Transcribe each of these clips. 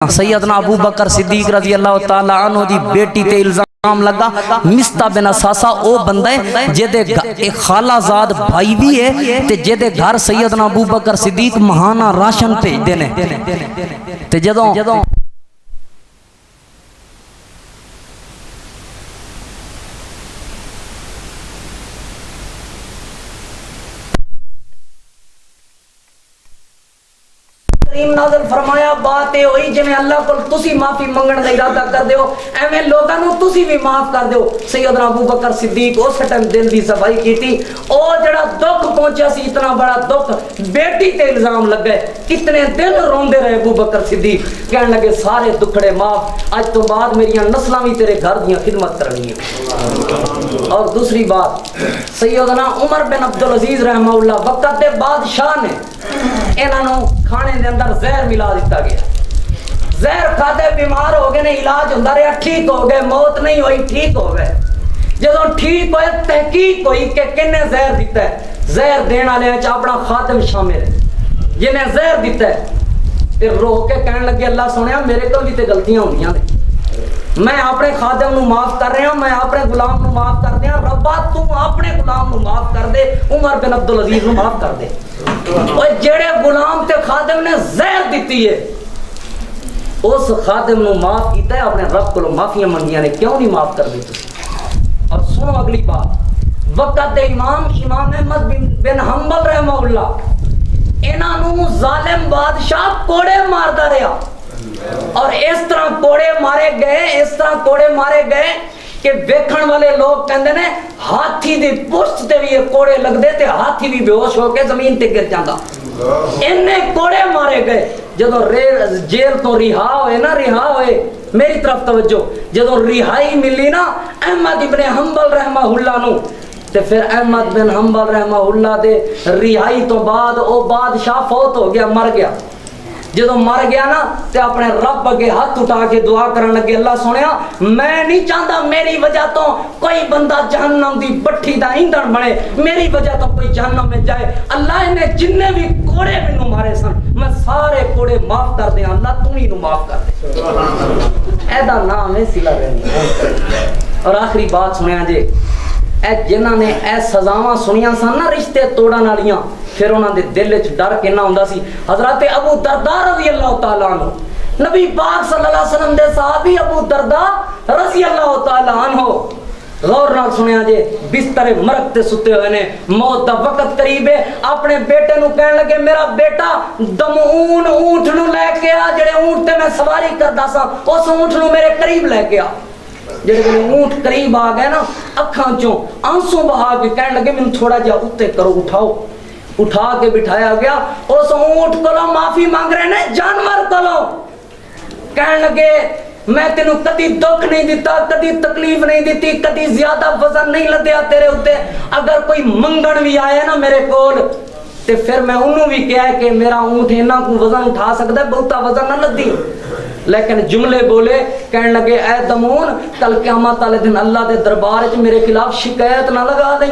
سیدنا ابو بکر صدیق رضی اللہ تعالی عنہ دی بیٹی تے الزام لگا مستہ بن اساسہ او بندہ ہے جدے ایک خالہ زاد بھائی بھی ہے تے جدے گھر سیدنا ابو بکر صدیق مہانہ راشن بھیج دینے تے جدوں کریم نازل فرمایا بات اے ہوئی جویں اللہ کو تسی معافی منگن دا ارادہ کر دیو ایویں لوکاں نوں تسی بھی معاف کر دیو۔ سیدنا ابو بکر صدیق اس ٹائم دل دی صفائی کیتی، او جڑا دکھ پہنچیا سی اتنا بڑا دکھ بیٹی تے الزام لگ گئے، کتنے دن روندے رہے ابو بکر صدیق، کہن لگے سارے دکھڑے معاف، اج تو بعد میریاں نسلاں وی تیرے گھر دیاں خدمت کرنی ہے۔ اور دوسری بات سیدنا عمر بن عبدالعزیز رحمہ اللہ وقت دے بادشاہ نے انہوں کھانے دے اندر زہر ملا دیتا گیا، زہر کھاتے بیمار ہو گئے، علاج ہوتا رہا، ٹھیک ہو گئے، موت نہیں ہوئی، ٹھیک ہو گئے۔ جدوں ٹھیک ہوئے تحقیق ہوئی کہ کنے زہر دیتا ہے، زہر دینے والے اپنا خادم شامل ہے جنہیں زہر دیتا ہے، پھر رو کے کہنے لگے اللہ سنیا میرے کو بھی تے غلطیاں ہوندیاں نے، میں اپنے خادم نو معاف کر رہا ہوں، میں اپنے غلام نو معاف کر دیا، ربا تو اپنے غلام نو معاف کر دے، عمر بن عبدالعزیز نو معاف کر دے۔ اور جڑے غلام تے خادم نے زہر دیتی ہے اس خادم نو معاف کیتا ہے، اپنے رب کو معافیاں منگیاں نے، کیوں نہیں معاف کر دی تسی؟ اور سنو اگلی بات، وقت امام احمد بن حنبل رحمہ اللہ انہاں نو ظالم بادشاہ کوڑے ماردا رہا، اور اس طرح کوڑے مارے گئے، اس طرح کوڑے مارے گئے کہ ویکھن والے لوگ کہندے نے ہاتھی دی پشت تے بھی یہ کوڑے لگ دے تے ہاتھی بھی بے ہوش ہو کے زمین تے گر جاندا، اننے کوڑے مارے گئے۔ جدوں جیل تو رہا ہوئے میری طرف توجہ، جدوں رہائی ملی نا احمد ابن حنبل رحمہ اللہ نو، تے پھر احمد بن حنبل رحمہ اللہ دے رہائی تو بعد او بادشاہ فوت ہو گیا، مر گیا۔ جدو مر گیا نا تے اپنے رب اگے ہاتھ اٹھا کے دعا کرن لگے اللہ سنیا میں نہیں چاہتا میری وجہ تو کوئی بندہ جہنم دی بٹھی دا ایندھن بنے، میری وجہ تو کوئی جہنم میں جائے، اللہ انہیں جننے بھی کوڑے مینوں مارے سن میں سارے کوڑے معاف کر دیا، اللہ تم ہی نو معاف کر دے۔ ایدا نام ہے صلہ رحمی۔ اور آخری بات سنیا جی، اے جنہاں نے اے سزاواں سنیاں سن نا رشتے توڑن والیاں، پھر انہاں دے دل وچ ڈر کنا ہوندا سی۔ حضرت ابو درداء رضی اللہ تعالی عنہ، نبی پاک صلی اللہ علیہ وسلم دے صحابی ابو درداء رضی اللہ تعالی عنہ، غور نال سنیا جے، بستر مرگ تے ستے ہوئے نے، موت دا وقت قریب ہے، اپنے بیٹے نو کہن لگے میرا بیٹا دمعون اونٹ نو لے کے آ، جڑے اونٹ تے میں سواری کردا سا اس اونٹ نو میرے قریب لے کے آ۔ جڑے اونٹ قریب آ گئے نا اکھاں چوں آنسو بہا کے کہنے لگے میں تھوڑا جا اتے کرو، اٹھاؤ، اٹھا کے بٹھایا گیا، اس اونٹ کولوں معافی مانگ رہے نے جانور کولوں، کہنے لگے میں تینوں کدی دکھ نہیں دیتا، کدی تکلیف نہیں دیتی، کدی زیادہ وزن نہیں لدیا تیرے اوتے، اگر کوئی منگن بھی آیا نا میرے کول تے پھر میں انہوں بھی کہا ہے کہ میرا اونٹ انہاں کو وزن اٹھا سکتا ہے، بہتا وزن نہ لدی، لیکن جملے بولے کہنے لگے اے دمون کل قیامت والے دن اللہ دے دربار وچ میرے خلاف شکایت نہ لگا دیں،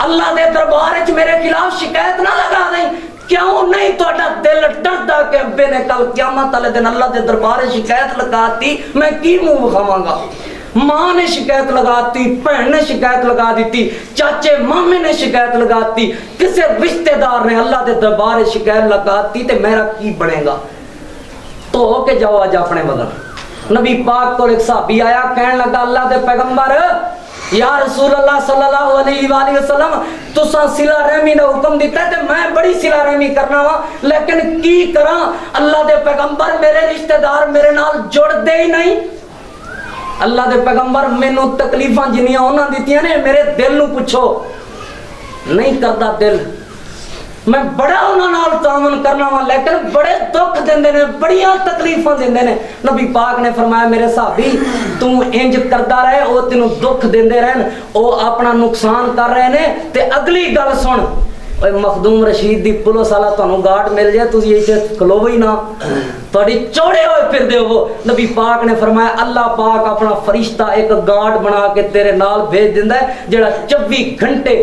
اللہ دے دربار وچ میرے خلاف شکایت نہ لگا دیں، کیوں نہیں تہاڈا دل ڈردا کہ ابے نے کل قیامت والے دن اللہ دے دربار وچ شکایت لگاتی میں کی منہ وکھاواں گا؟ ماں نے شکایت لگاتی، بہن نے شکایت لگا دیتی، چاچے مامے نے شکایت لگاتی، کسی رشتہ دار نے اللہ دے دربار وچ شکایت لگاتی تے میرا کی بنے گا؟ تو ہو کے جاؤ آج اپنے مدن۔ نبی پاک کو ایک صحابی آیا کہنے لگا اللہ دے پیغمبر یا رسول اللہ صلی اللہ علیہ وآلہ وسلم تساں صلہ رحمی دا حکم دیتا ہے تے میں بڑی صلہ رحمی کرنا وا، لیکن کی کراں اللہ دے پیغمبر میرے رشتہ دار میرے نال جڑ دے ہی نہیں، اللہ دے پیغمبر مینوں تکلیفاں جنیاں انہاں دتیاں نے میرے دل نو پوچھو، نہیں کردا دل، میں بڑا انہاں نال تعاون کرنا وا لیکن بڑے دکھ دیندے نے، بڑیاں تکلیفاں دیندے نے۔ نبی پاک نے فرمایا میرے صحابی تو انج کردا رہے، او تینوں دکھ دیندے رہن، او اپنا نقصان کر رہے نے، تے اگلی گل سن، اوے مخدوم رشید دی پولیس والا تانوں گارڈ مل جائے تسی ایتھے کھلو ہی نہ، تہاڈی چوڑے ہوئے پھر دے ہو۔ نبی پاک نے فرمایا اللہ پاک اپنا فرشتہ ایک گارڈ بنا کے تیرے نال بھیج دیندا ہے جڑا 24 گھنٹے